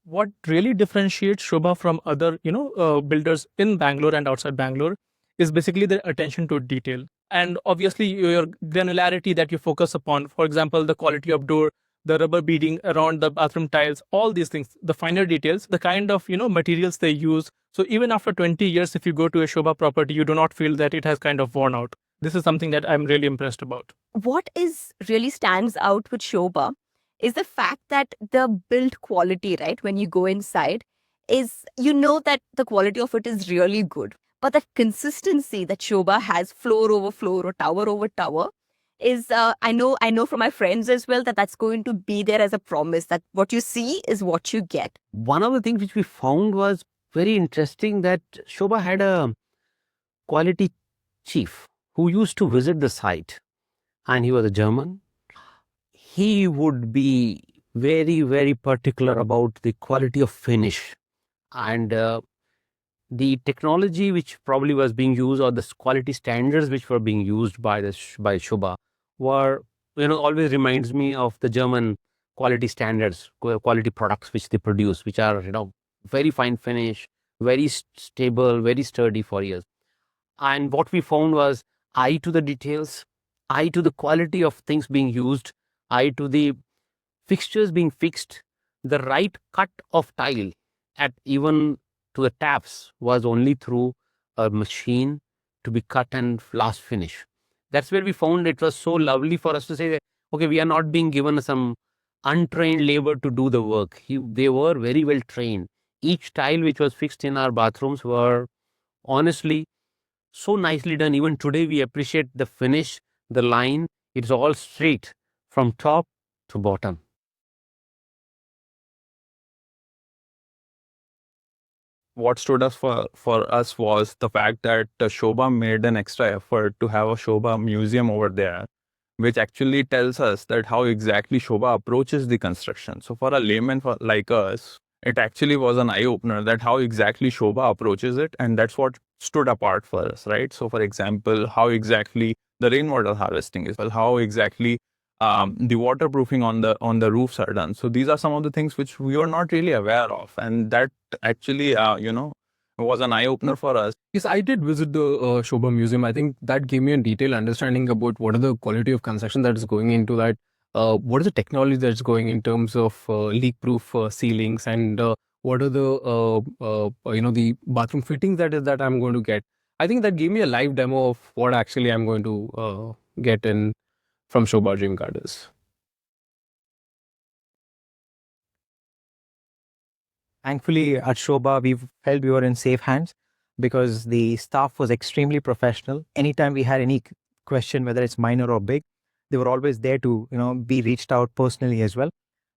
what really differentiates Sobha from other, builders in Bangalore and outside Bangalore is basically their attention to detail. And obviously your granularity that you focus upon, for example, the quality of door, the rubber beading around the bathroom tiles, all these things, the finer details, the kind of, materials they use. So even after 20 years, if you go to a Sobha property, you do not feel that it has kind of worn out. This is something that I'm really impressed about. What is really stands out with Sobha is the fact that the build quality, right? When you go inside, is that the quality of it is really good. But that consistency that Sobha has, floor over floor or tower over tower, is I know from my friends as well that that's going to be there as a promise that what you see is what you get. One of the things which we found was very interesting, that Sobha had a quality chief who used to visit the site, and he was a German. He would be very, very particular about the quality of finish, and the technology which probably was being used, or the quality standards which were being used by Sobha were, always reminds me of the German quality standards, quality products which they produce, which are, very fine finish, very stable, very sturdy for years. And what we found was eye to the details, eye to the quality of things being used, eye to the fixtures being fixed, the right cut of tile at even to the taps was only through a machine to be cut and last finish. That's where we found it was so lovely for us to say that, okay, we are not being given some untrained labor to do the work. They were very well trained. Each tile which was fixed in our bathrooms were honestly so nicely done. Even today, we appreciate the finish, the line. It's all straight from top to bottom. What stood us for us was the fact that Sobha made an extra effort to have a Sobha museum over there, which actually tells us that how exactly Sobha approaches the construction. So for a layman like us, it actually was an eye-opener that how exactly Sobha approaches it, and that's what stood apart for us, right? So for example, how exactly the rainwater harvesting is, how exactly the waterproofing on the roofs are done. So these are some of the things which we were not really aware of, and that actually was an eye opener for us. Yes, I did visit the Sobha Museum. I think that gave me a detailed understanding about what are the quality of construction that is going into that. What is the technology that's going in terms of leak-proof ceilings, and what are the bathroom fittings that I'm going to get. I think that gave me a live demo of what actually I'm going to get in from Sobha Dream Gardens. Thankfully, at Sobha, we felt we were in safe hands because the staff was extremely professional. Anytime we had any question, whether it's minor or big, they were always there to, be reached out personally as well.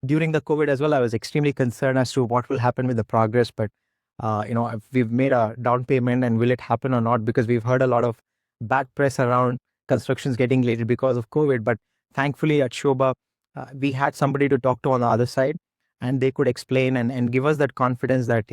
During the COVID as well, I was extremely concerned as to what will happen with the progress. But, we've made a down payment, and will it happen or not? Because we've heard a lot of bad press around constructions getting delayed because of COVID. But thankfully at Sobha, we had somebody to talk to on the other side, and they could explain and give us that confidence that,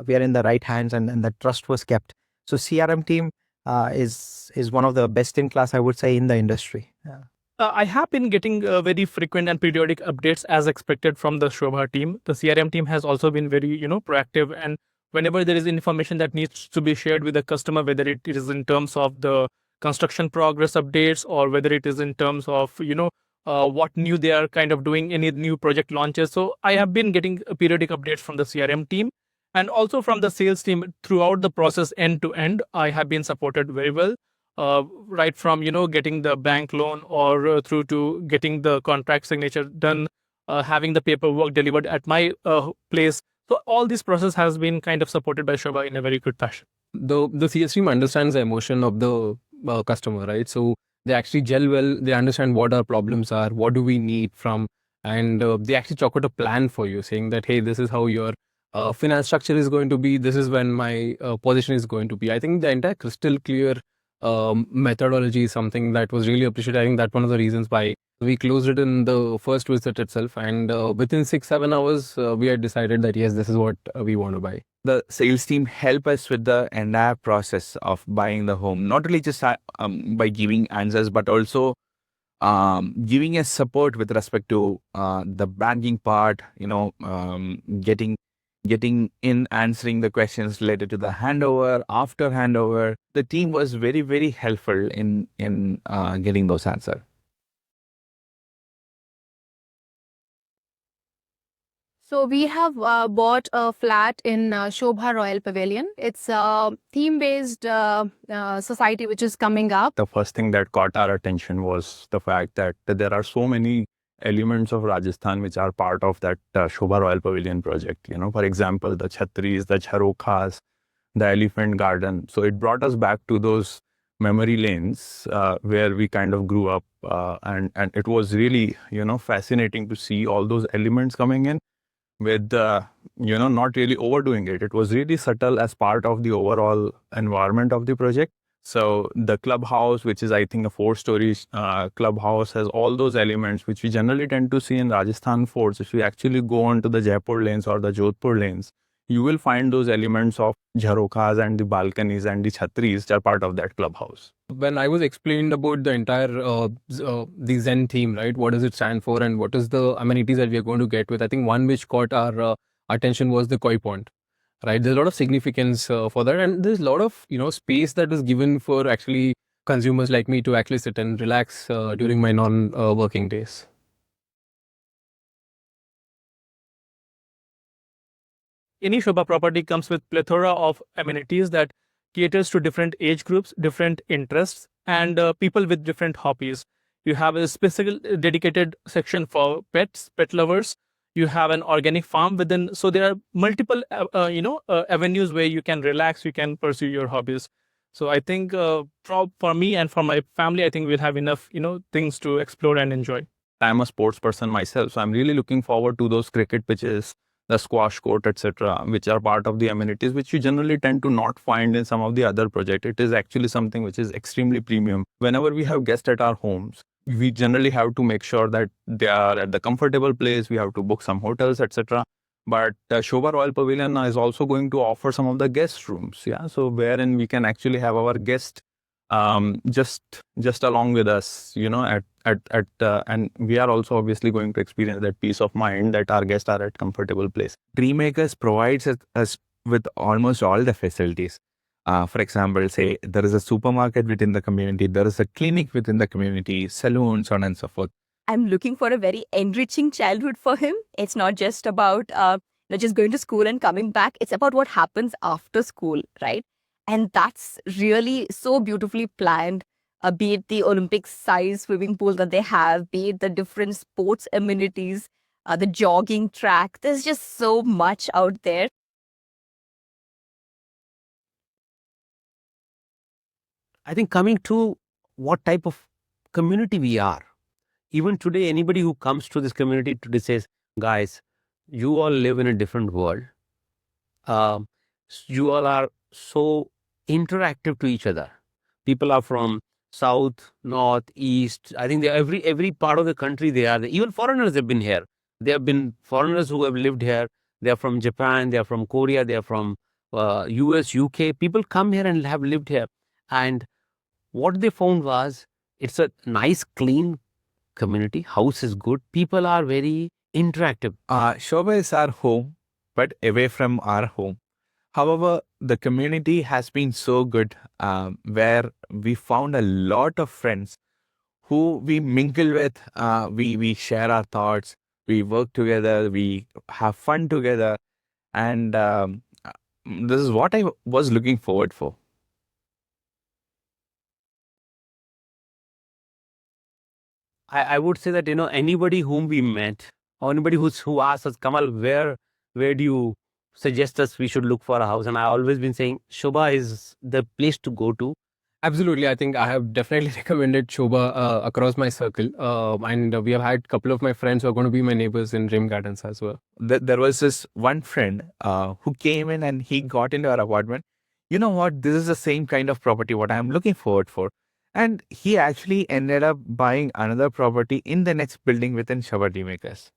we are in the right hands, and that trust was kept. So CRM team is one of the best in class, I would say, in the industry. Yeah. I have been getting very frequent and periodic updates as expected from the Sobha team. The CRM team has also been very, proactive, and whenever there is information that needs to be shared with the customer, whether it is in terms of the construction progress updates, or whether it is in terms of, what new they are kind of doing, any new project launches. So I have been getting periodic updates from the CRM team and also from the sales team throughout the process end to end. I have been supported very well. Right from, getting the bank loan, or through to getting the contract signature done, having the paperwork delivered at my place. So all this process has been kind of supported by Sobha in a very good fashion. The CS team understands the emotion of the customer, right? So they actually gel well. They understand what our problems are, what do we need from, and they actually chalk out a plan for you, saying that, hey, this is how your finance structure is going to be. This is when my position is going to be. I think the entire crystal clear methodology is something that was really appreciated. I think that's one of the reasons why we closed it in the first visit itself. And within 6-7 hours, we had decided that, yes, this is what we want to buy. The sales team help us with the entire process of buying the home, not only just by giving answers, but also giving us support with respect to the banking part, getting in, answering the questions related to the handover, after handover. The team was very, very helpful in getting those answers. So we have bought a flat in Sobha Royal Pavilion. It's a theme-based society which is coming up. The first thing that caught our attention was the fact that there are so many elements of Rajasthan which are part of that Sobha Royal Pavilion project. For example, the chhatris, the jharokhas, the elephant garden. So it brought us back to those memory lanes where we kind of grew up, and it was really fascinating to see all those elements coming in with not really overdoing it. It was really subtle as part of the overall environment of the project. So the clubhouse, which is I think a 4-story clubhouse, has all those elements which we generally tend to see in Rajasthan forts. If you actually go onto the Jaipur lanes or the Jodhpur lanes, you will find those elements of jharokhas and the balconies and the chhatris which are part of that clubhouse. When I was explained about the entire the Zen theme, right? What does it stand for, and what is the amenities that we are going to get with? I think one which caught our attention was the koi pond, right? There's a lot of significance for that, and there's a lot of space that is given for actually consumers like me to actually sit and relax during my non-working days. Any Sobha property comes with plethora of amenities that caters to different age groups, different interests, and people with different hobbies. You have a specific dedicated section for pets, pet lovers. You have an organic farm within. So there are multiple, avenues where you can relax, you can pursue your hobbies. So I think for me and for my family, I think we'll have enough, things to explore and enjoy. I'm a sports person myself, so I'm really looking forward to those cricket pitches, the squash court, etc., which are part of the amenities, which you generally tend to not find in some of the other projects. It is actually something which is extremely premium. Whenever we have guests at our homes, we generally have to make sure that they are at the comfortable place. We have to book some hotels, etc. But Sobha Royal Pavilion is also going to offer some of the guest rooms, so wherein we can actually have our guest just along with us, and we are also obviously going to experience that peace of mind that our guests are at comfortable place. Dreammakers provides us with almost all the facilities. For example, say there is a supermarket within the community, there is a clinic within the community, saloon, so on and so forth. I'm looking for a very enriching childhood for him. It's not just about just going to school and coming back. It's about what happens after school, right? And that's really so beautifully planned, be it the Olympic-sized swimming pool that they have, be it the different sports amenities, the jogging track. There's just so much out there. I think coming to what type of community we are. Even today, anybody who comes to this community today says, guys, you all live in a different world. You all are so interactive to each other. People are from south, north, east. I think every part of the country they are. Even foreigners have been here. There have been foreigners who have lived here. They are from Japan, they are from Korea, they are from US, UK. People come here and have lived here. And what they found was it's a nice, clean community. House is good. People are very interactive. Sobha is our home, but away from our home. However, the community has been so good, where we found a lot of friends who we mingle with. We share our thoughts, we work together, we have fun together, and this is what I was looking forward for. I would say that, anybody whom we met, or anybody who asks us, Kamal, where do you suggest us we should look for a house? And I always been saying Sobha is the place to go to. Absolutely. I think I have definitely recommended Sobha across my circle. And we have had a couple of my friends who are going to be my neighbors in Dream Gardens as well. There was this one friend who came in and he got into our apartment. You know what? This is the same kind of property what I'm looking forward for. And he actually ended up buying another property in the next building within Sobha Dreammakers.